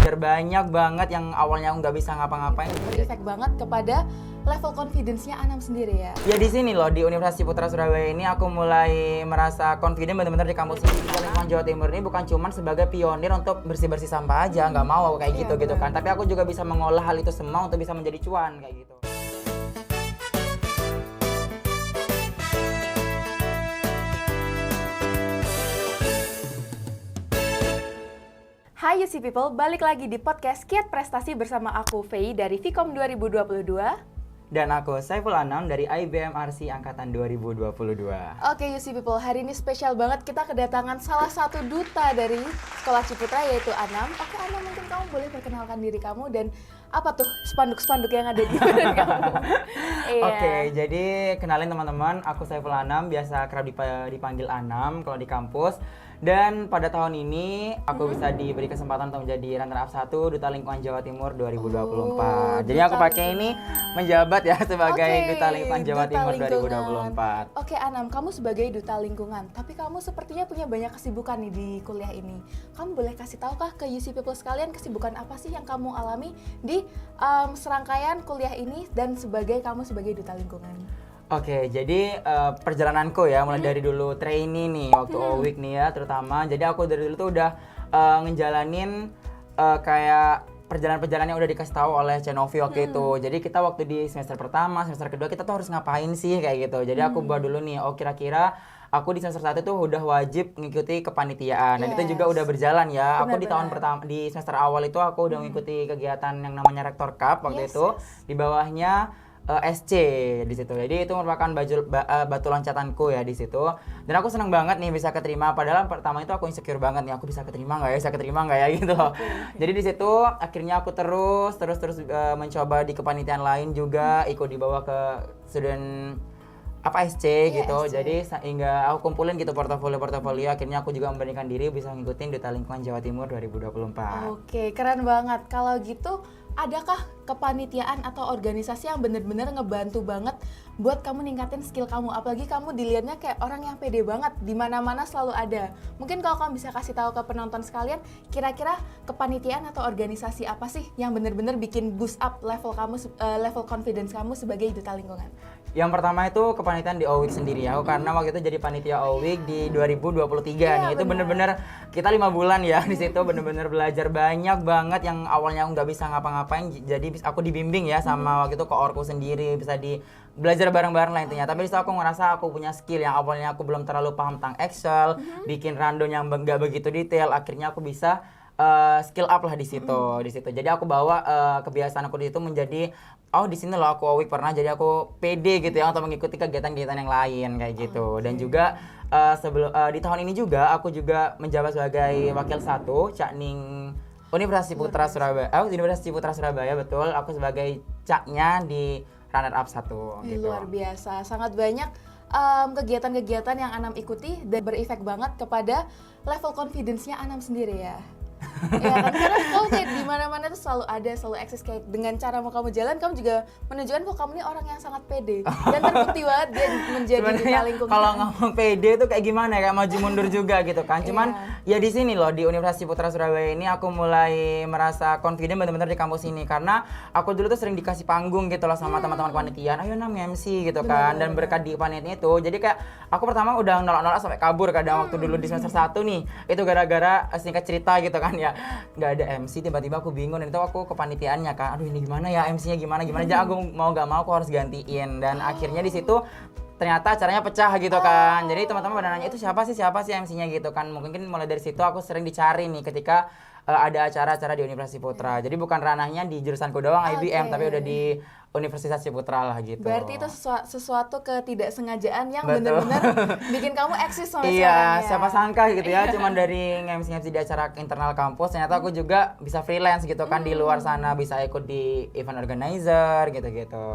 belajar banyak banget yang awalnya aku nggak bisa ngapa-ngapain. Berefek banget kepada level confidence-nya Anam sendiri ya. Ya di sini loh, di Universitas Ciputra Surabaya ini aku mulai merasa confident benar-benar di kampus ini. Lingkungan Jawa Timur ini bukan cuma sebagai pionir untuk bersih-bersih sampah aja, nggak mau aku kayak gitu gitu kan. Tapi aku juga bisa mengolah hal itu semua untuk bisa menjadi cuan kayak gitu. Hai UC People, balik lagi di podcast Kiat Prestasi bersama aku, Fei dari Vkom 2022. Dan aku Saiful Anam dari IBM RC Angkatan 2022. Oke UC People, hari ini spesial banget kita kedatangan salah satu duta dari Sekolah Ciputra yaitu Anam. Oke Anam, mungkin kamu boleh perkenalkan diri kamu dan apa tuh spanduk-spanduk yang ada di badan kamu. Oke, jadi kenalin teman-teman, aku Saiful Anam, biasa kerap dipanggil Anam kalau di kampus. Dan pada tahun ini aku bisa diberi kesempatan untuk menjadi runner up 1 Duta Lingkungan Jawa Timur 2024. Jadi aku pakai ini menjabat ya sebagai Duta Lingkungan Jawa Timur 2024. Oke Anam, kamu sebagai Duta Lingkungan, tapi kamu sepertinya punya banyak kesibukan nih di kuliah ini. Kamu boleh kasih tahu kah ke UC People sekalian kesibukan apa sih yang kamu alami di serangkaian kuliah ini dan kamu sebagai Duta Lingkungan? Oke, jadi perjalananku ya mulai dari dulu trainee nih waktu OWIC nih ya terutama. Jadi aku dari dulu tuh udah ngejalanin kayak perjalanan-perjalanan yang udah dikasih tahu oleh Cenovi waktu itu. Jadi kita waktu di semester pertama, semester kedua kita tuh harus ngapain sih kayak gitu. Jadi aku buat dulu nih, kira-kira aku di semester 1 tuh udah wajib mengikuti kepanitiaan. Dan itu juga udah berjalan ya. Aku di tahun pertama, di semester awal itu aku udah mengikuti kegiatan yang namanya Rector Cup waktu itu. Di bawahnya SC di situ. Jadi itu merupakan batu loncatanku ya di situ. Dan aku seneng banget nih bisa keterima. Padahal pertama itu aku insecure banget nih, aku bisa keterima nggak ya gitu loh. Jadi di situ akhirnya aku terus mencoba di kepanitiaan lain juga, ikut dibawa ke student SC gitu. SC. Jadi hingga aku kumpulin gitu portofolio. Akhirnya aku juga memberanikan diri bisa ngikutin Duta Lingkungan Jawa Timur 2024. Oke, keren banget. Kalau gitu, adakah kepanitiaan atau organisasi yang benar-benar ngebantu banget buat kamu ningkatin skill kamu? Apalagi kamu dilihatnya kayak orang yang pede banget, di mana-mana selalu ada. Mungkin kalau kamu bisa kasih tahu ke penonton sekalian, kira-kira kepanitiaan atau organisasi apa sih yang benar-benar bikin boost up level kamu, level confidence kamu sebagai Duta Lingkungan? Yang pertama itu kepanitiaan di OWIC sendiri ya, karena waktu itu jadi panitia OWIC di 2023 nih. Itu bener-bener kita 5 bulan ya di situ, bener-bener belajar banyak banget yang awalnya aku nggak bisa ngapa-ngapain. Jadi aku dibimbing ya sama waktu itu koorku sendiri, bisa belajar bareng-bareng lah intinya. Tapi di situ aku ngerasa aku punya skill yang awalnya aku belum terlalu paham tentang Excel, bikin rundown yang nggak begitu detail. Akhirnya aku bisa skill up lah di situ. Jadi aku bawa kebiasaan aku di situ menjadi di sini loh aku OWIC pernah, jadi aku pede gitu ya untuk mengikuti kegiatan-kegiatan yang lain kayak gitu. Dan juga di tahun ini juga aku juga menjabat sebagai wakil 1 Cakning Universitas Ciputra Surabaya. Universitas Ciputra Surabaya, betul. Aku sebagai caknya di runner up 1 gitu. Luar biasa, sangat banyak kegiatan-kegiatan yang Anam ikuti dan berefek banget kepada level confidence-nya Anam sendiri ya. Ya kan, karena kamu kayak di mana-mana tuh selalu eksis, kayak dengan cara mau kamu jalan, kamu juga menunjukkan kok kamu ini orang yang sangat pede dan terbukti banget dia menjadi Duta Lingkungan. Kalau ngomong pede tuh kayak gimana, kayak maju mundur juga gitu kan. Cuman ya di sini loh di Universitas Ciputra Surabaya ini aku mulai merasa confident benar-benar di kampus ini, karena aku dulu tuh sering dikasih panggung gitu loh sama teman-teman kepanitiaan, ayo Nam MC gitu kan. Dan berkat di kepanitiaan itu jadi kayak aku pertama udah nolak-nolak sampai kabur kadang waktu dulu di semester 1 nih. Itu gara-gara singkat cerita gitu kan ya, nggak ada MC, tiba-tiba aku bingung. Dan itu aku kepanitiaannya kan, aduh ini gimana ya MC-nya gimana jadi aku mau nggak mau aku harus gantiin. Dan akhirnya di situ ternyata acaranya pecah gitu kan. Jadi teman-teman pada nanya itu siapa sih MC-nya gitu kan. Mungkin mulai dari situ aku sering dicari nih ketika ada acara-acara di Universitas Ciputra. Jadi bukan ranahnya di jurusanku doang IBM, tapi udah di Universitas Ciputra lah gitu. Berarti itu sesuatu ketidaksengajaan yang benar-benar bikin kamu eksis sampai sekarang Iya, ya. siapa sangka gitu ya, cuman dari nge-MC di acara internal kampus, ternyata aku juga bisa freelance gitu kan di luar sana, bisa ikut di event organizer gitu-gitu.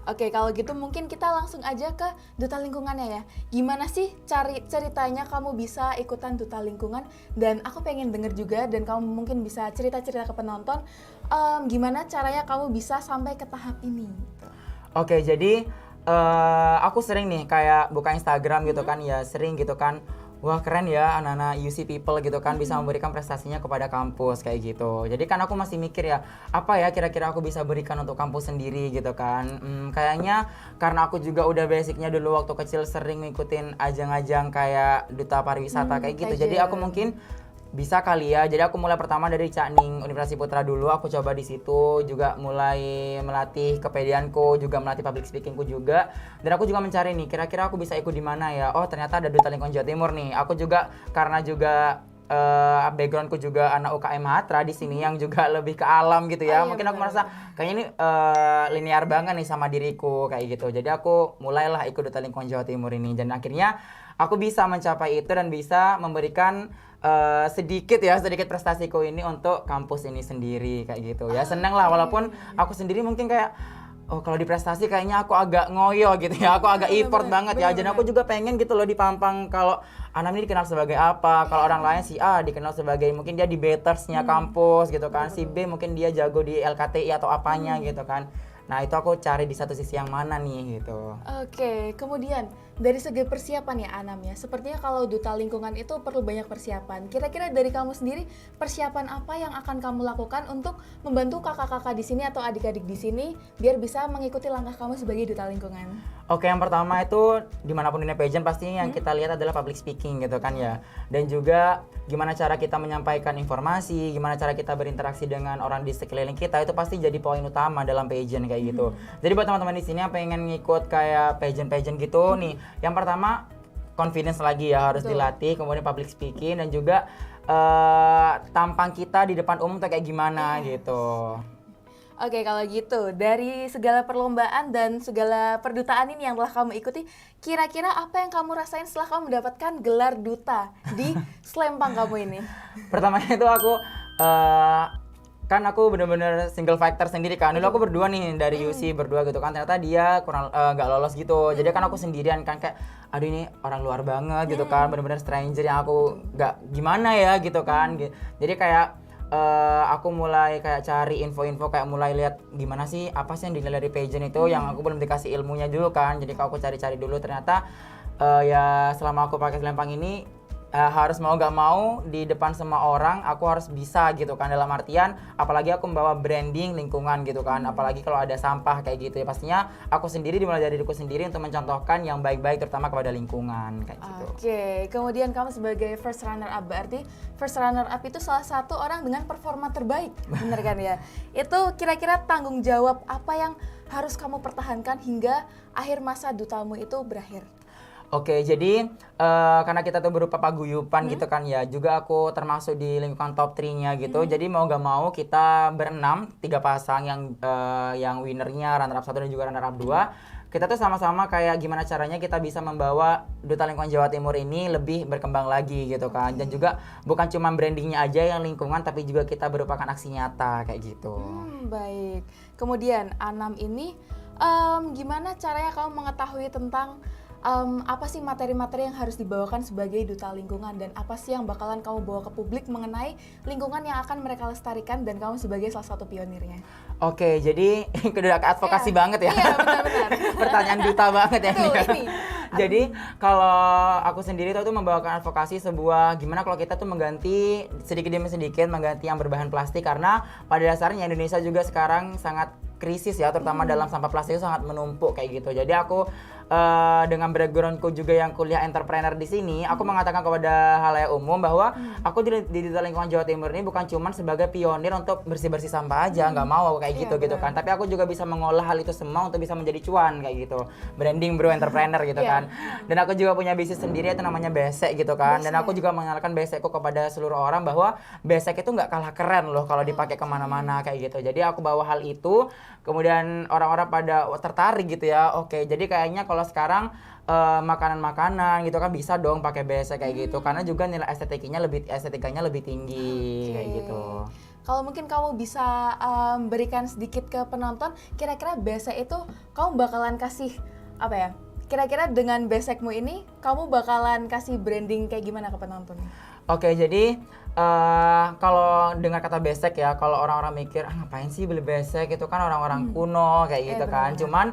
Oke, kalau gitu mungkin kita langsung aja ke Duta Lingkungannya ya. Gimana sih ceritanya kamu bisa ikutan Duta Lingkungan? Dan aku pengen denger juga, dan kamu mungkin bisa cerita-cerita ke penonton, gimana caranya kamu bisa sampai ke tahap ini? Oke, jadi aku sering nih kayak buka Instagram gitu kan, ya sering gitu kan. wah keren ya anak-anak UC people gitu kan bisa memberikan prestasinya kepada kampus kayak gitu. Jadi kan aku masih mikir ya, apa ya kira-kira aku bisa berikan untuk kampus sendiri gitu kan. Kayaknya karena aku juga udah basicnya dulu waktu kecil sering ngikutin ajang-ajang kayak duta pariwisata kayak gitu. Jadi aku mungkin bisa kali ya. Jadi aku mulai pertama dari Cakning Universitas Putra dulu. Aku coba di situ juga mulai melatih kepedeanku, juga melatih public speakingku juga. Dan aku juga mencari nih, kira-kira aku bisa ikut di mana ya? Oh, ternyata ada Duta Lingkungan Jawa Timur nih. Aku juga karena juga backgroundku juga anak UKM Hatra di sini yang juga lebih ke alam gitu ya. Mungkin aku merasa kayaknya ini linear banget nih sama diriku kayak gitu. Jadi aku mulailah ikut Duta Lingkungan Jawa Timur ini dan akhirnya aku bisa mencapai itu dan bisa memberikan sedikit prestasiku ini untuk kampus ini sendiri kayak gitu ya. Seneng lah walaupun aku sendiri mungkin kayak oh kalau di prestasi kayaknya aku agak ngoyo gitu ya, aku agak effort banget ya. Jadi aku juga pengen gitu loh dipampang kalau Anam ini dikenal sebagai apa, kalau orang lain si A dikenal sebagai mungkin dia di Betersnya kampus gitu kan, si B mungkin dia jago di LKTI atau apanya gitu kan. Nah itu aku cari di satu sisi yang mana nih gitu. Oke, kemudian dari segi persiapan ya Anam ya, sepertinya kalau duta lingkungan itu perlu banyak persiapan. Kira-kira dari kamu sendiri persiapan apa yang akan kamu lakukan untuk membantu kakak-kakak di sini atau adik-adik di sini biar bisa mengikuti langkah kamu sebagai duta lingkungan? Oke, yang pertama itu dimanapun dunia pageant pastinya yang kita lihat adalah public speaking gitu kan ya. Dan juga gimana cara kita menyampaikan informasi, gimana cara kita berinteraksi dengan orang di sekeliling kita itu pasti jadi poin utama dalam pageant kayak gitu. Jadi buat teman-teman di sini yang pengen ngikut kayak pageant-pageant gitu nih, yang pertama confidence lagi ya harus dilatih, kemudian public speaking dan juga tampang kita di depan umum tuh kayak gimana gitu. Oke, kalau gitu, dari segala perlombaan dan segala perdutaan ini yang telah kamu ikuti, kira-kira apa yang kamu rasain setelah kamu mendapatkan gelar duta di Selempang kamu ini? Pertamanya itu aku kan aku bener-bener single fighter sendiri kan. Dulu aku berdua nih dari UC berdua gitu kan. Ternyata dia kurang nggak lolos gitu. Jadi kan aku sendirian kan kayak aduh ini orang luar banget gitu kan. Bener-bener stranger yang aku nggak gimana ya gitu kan. Jadi kayak aku mulai kayak cari info-info kayak mulai lihat gimana sih apa sih yang dinilai dari pageant itu yang aku belum dikasih ilmunya dulu kan. Jadi aku cari-cari dulu ternyata ya selama aku pakai Selempang ini harus mau gak mau di depan semua orang aku harus bisa gitu kan, dalam artian apalagi aku membawa branding lingkungan gitu kan, apalagi kalau ada sampah kayak gitu ya pastinya aku sendiri dimulai dari diriku sendiri untuk mencontohkan yang baik-baik terutama kepada lingkungan kayak gitu. Oke, kemudian kamu sebagai first runner up, berarti first runner up itu salah satu orang dengan performa terbaik, bener kan ya? Itu kira-kira tanggung jawab apa yang harus kamu pertahankan hingga akhir masa dutamu itu berakhir? Oke, jadi karena kita tuh berupa paguyupan gitu kan ya, juga aku termasuk di lingkungan top 3-nya gitu. Jadi mau gak mau kita berenam, 3 pasang yang winnernya runner up 1 dan juga runner up 2. Kita tuh sama-sama kayak gimana caranya kita bisa membawa Duta Lingkungan Jawa Timur ini lebih berkembang lagi gitu kan. Dan juga bukan cuma brandingnya aja yang lingkungan, tapi juga kita merupakan aksi nyata kayak gitu. Baik, kemudian Anam ini gimana caranya kamu mengetahui tentang apa sih materi-materi yang harus dibawakan sebagai duta lingkungan dan apa sih yang bakalan kamu bawa ke publik mengenai lingkungan yang akan mereka lestarikan dan kamu sebagai salah satu pionirnya? Oke, jadi udah ke advokasi banget ya. Iya, benar-benar. Pertanyaan duta banget ya Betul, ini. ini. Jadi kalau aku sendiri tuh membawakan advokasi sebuah gimana kalau kita tuh mengganti sedikit demi sedikit mengganti yang berbahan plastik, karena pada dasarnya Indonesia juga sekarang sangat krisis ya, terutama dalam sampah plastik itu sangat menumpuk kayak gitu. Jadi aku dengan backgroundku juga yang kuliah entrepreneur di sini, aku mengatakan kepada halayak umum bahwa aku di Duta Lingkungan Jawa Timur ini bukan cuma sebagai pionir untuk bersih-bersih sampah aja, nggak mau aku kayak gitu gitu kan. Tapi aku juga bisa mengolah hal itu semua untuk bisa menjadi cuan kayak gitu. Branding bro, entrepreneur gitu kan. Dan aku juga punya bisnis sendiri itu namanya Besek gitu kan. Dan aku juga mengenalkan Besekku kepada seluruh orang bahwa Besek itu nggak kalah keren loh kalau dipakai kemana-mana kayak gitu. Jadi aku bawa hal itu, kemudian orang-orang pada tertarik gitu ya. Oke, jadi kayaknya kalau sekarang makanan-makanan gitu kan bisa dong pakai Besek kayak gitu, karena juga nilai estetikanya lebih tinggi kayak gitu. Kalau mungkin kamu bisa berikan sedikit ke penonton, kira-kira Besek itu kamu bakalan kasih apa ya? Kira-kira dengan Besekmu ini kamu bakalan kasih branding kayak gimana ke penonton? Oke, jadi kalau dengar kata besek ya, kalau orang-orang mikir ngapain sih beli besek, itu kan orang-orang kuno kayak gitu kan. benar. Cuman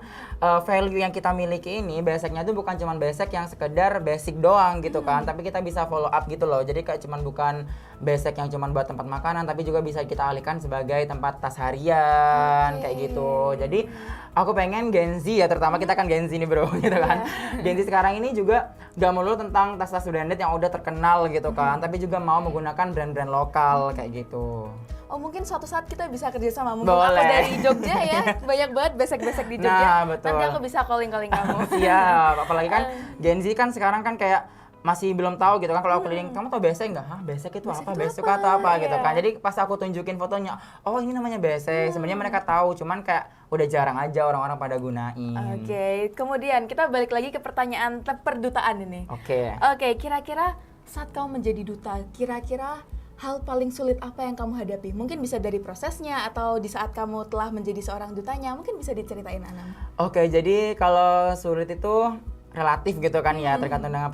value yang kita miliki ini, beseknya itu bukan cuman besek yang sekedar basic doang gitu kan, tapi kita bisa follow up gitu loh. Jadi kayak cuman bukan besek yang cuman buat tempat makanan, tapi juga bisa kita alihkan sebagai tempat tas harian kayak gitu. Jadi aku pengen Gen Z ya, terutama kita kan Gen Z nih bro gitu kan. Gen Z sekarang ini juga gak melulu tentang tas-tas branded yang udah terkenal gitu kan, tapi juga mau menggunakan brand-brand lokal kayak gitu. Oh mungkin suatu saat kita bisa kerjasama. Mumpung aku Boleh. dari Jogja ya, banyak banget besek-besek di Jogja. Nah, betul. Nanti aku bisa calling-calling kamu. Siap, apalagi kan Gen Z kan sekarang kan kayak masih belum tahu gitu kan, kalau aku keliling, kamu tau besek nggak? Hah, besek itu apa? itu Besek apa? atau apa gitu Iya. kan. Jadi pas aku tunjukin fotonya, oh ini namanya besek. Sebenarnya mereka tahu, cuman kayak udah jarang aja orang-orang pada gunain. Oke, kemudian kita balik lagi ke pertanyaan perdutaan ini. Oke. Oke, kira-kira saat kamu menjadi duta, kira-kira hal paling sulit apa yang kamu hadapi? Mungkin bisa dari prosesnya atau di saat kamu telah menjadi seorang dutanya, mungkin bisa diceritain Anam. Oke, jadi kalau sulit itu relatif gitu kan ya, tergantung dengan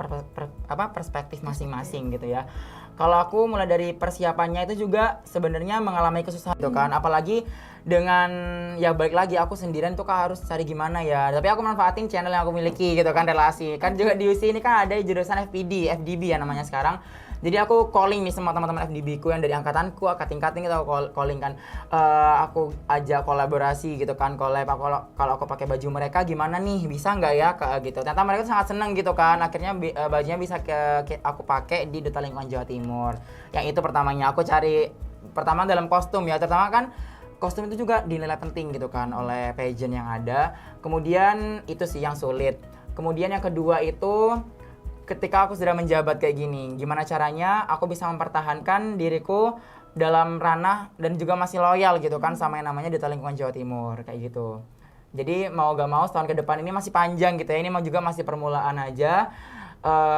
perspektif masing-masing gitu ya. Kalau aku mulai dari persiapannya itu juga sebenarnya mengalami kesusahan gitu kan, apalagi dengan ya balik lagi aku sendirian tuh kan harus cari gimana ya. Tapi aku manfaatin channel yang aku miliki gitu kan, relasi. Kan juga di UC ini kan ada jurusan FDB ya namanya sekarang. Jadi aku calling nih semua teman-teman FDB ku yang dari angkatanku, kating-kating gitu aku calling kan. Aku ajak kolaborasi gitu kan, collab. Kalau aku pakai baju mereka gimana nih, bisa nggak ya gitu. Ternyata mereka tuh sangat seneng gitu kan. Akhirnya bajunya bisa aku pakai di Duta Lingkungan Jawa Timur. Yang itu pertamanya aku cari pertama dalam kostum ya, terutama kan kostum itu juga dinilai penting gitu kan oleh pageant yang ada. Kemudian itu sih yang sulit. Kemudian yang kedua itu ketika aku sudah menjabat kayak gini, gimana caranya aku bisa mempertahankan diriku dalam ranah dan juga masih loyal gitu kan sama yang namanya Duta Lingkungan Jawa Timur kayak gitu. Jadi mau gak mau setahun ke depan ini masih panjang gitu ya, ini juga masih permulaan aja.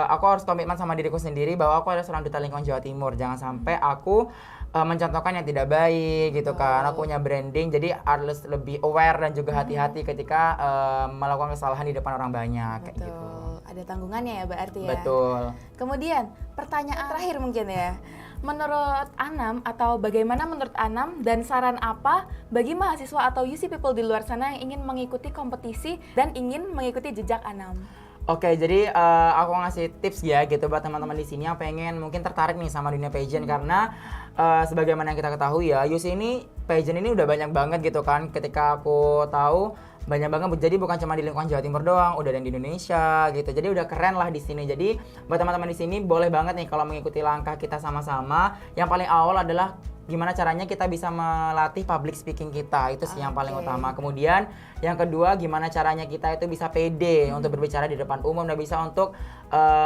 Aku harus komitmen sama diriku sendiri bahwa aku adalah seorang Duta Lingkungan Jawa Timur. Jangan sampai aku mencontohkan yang tidak baik gitu kan. Aku punya branding, jadi harus lebih aware dan juga hati-hati ketika melakukan kesalahan di depan orang banyak kayak gitu. Ada tanggungannya ya berarti ya. Betul. Kemudian pertanyaan terakhir mungkin ya. Menurut Anam atau bagaimana menurut Anam dan saran apa bagi mahasiswa atau UC people di luar sana yang ingin mengikuti kompetisi dan ingin mengikuti jejak Anam? Oke, jadi aku ngasih tips ya gitu buat teman-teman di sini yang pengen mungkin tertarik nih sama dunia pageant karena sebagaimana yang kita ketahui ya, UC ini pageant ini udah banyak banget gitu kan. Ketika aku tahu banyak banget, jadi bukan cuma di lingkungan Jawa Timur doang, udah ada di Indonesia gitu. Jadi udah keren lah di sini. Jadi buat teman-teman di sini boleh banget nih kalau mengikuti langkah kita sama-sama. Yang paling awal adalah gimana caranya kita bisa melatih public speaking kita, itu sih yang paling utama. Kemudian yang kedua, gimana caranya kita itu bisa pede untuk berbicara di depan umum dan bisa untuk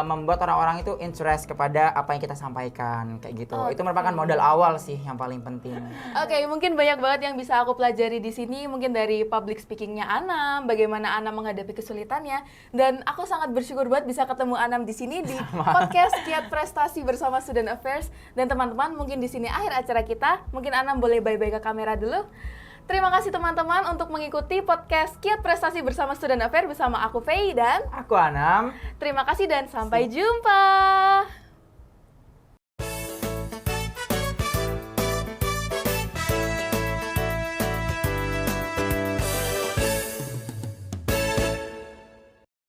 membuat orang-orang itu interest kepada apa yang kita sampaikan kayak gitu. Itu merupakan modal awal sih yang paling penting. Oke, mungkin banyak banget yang bisa aku pelajari di sini, mungkin dari public speakingnya Anam, bagaimana Anam menghadapi kesulitannya, dan aku sangat bersyukur banget bisa ketemu Anam di sini di podcast Kiat Prestasi bersama Student Affairs. Dan teman-teman, mungkin di sini akhir acara kita, mungkin Anam boleh bye-bye ke kamera dulu. Terima kasih teman-teman untuk mengikuti podcast Kiat Prestasi bersama Student Affairs bersama aku Faye dan Aku Anam. terima kasih dan sampai jumpa.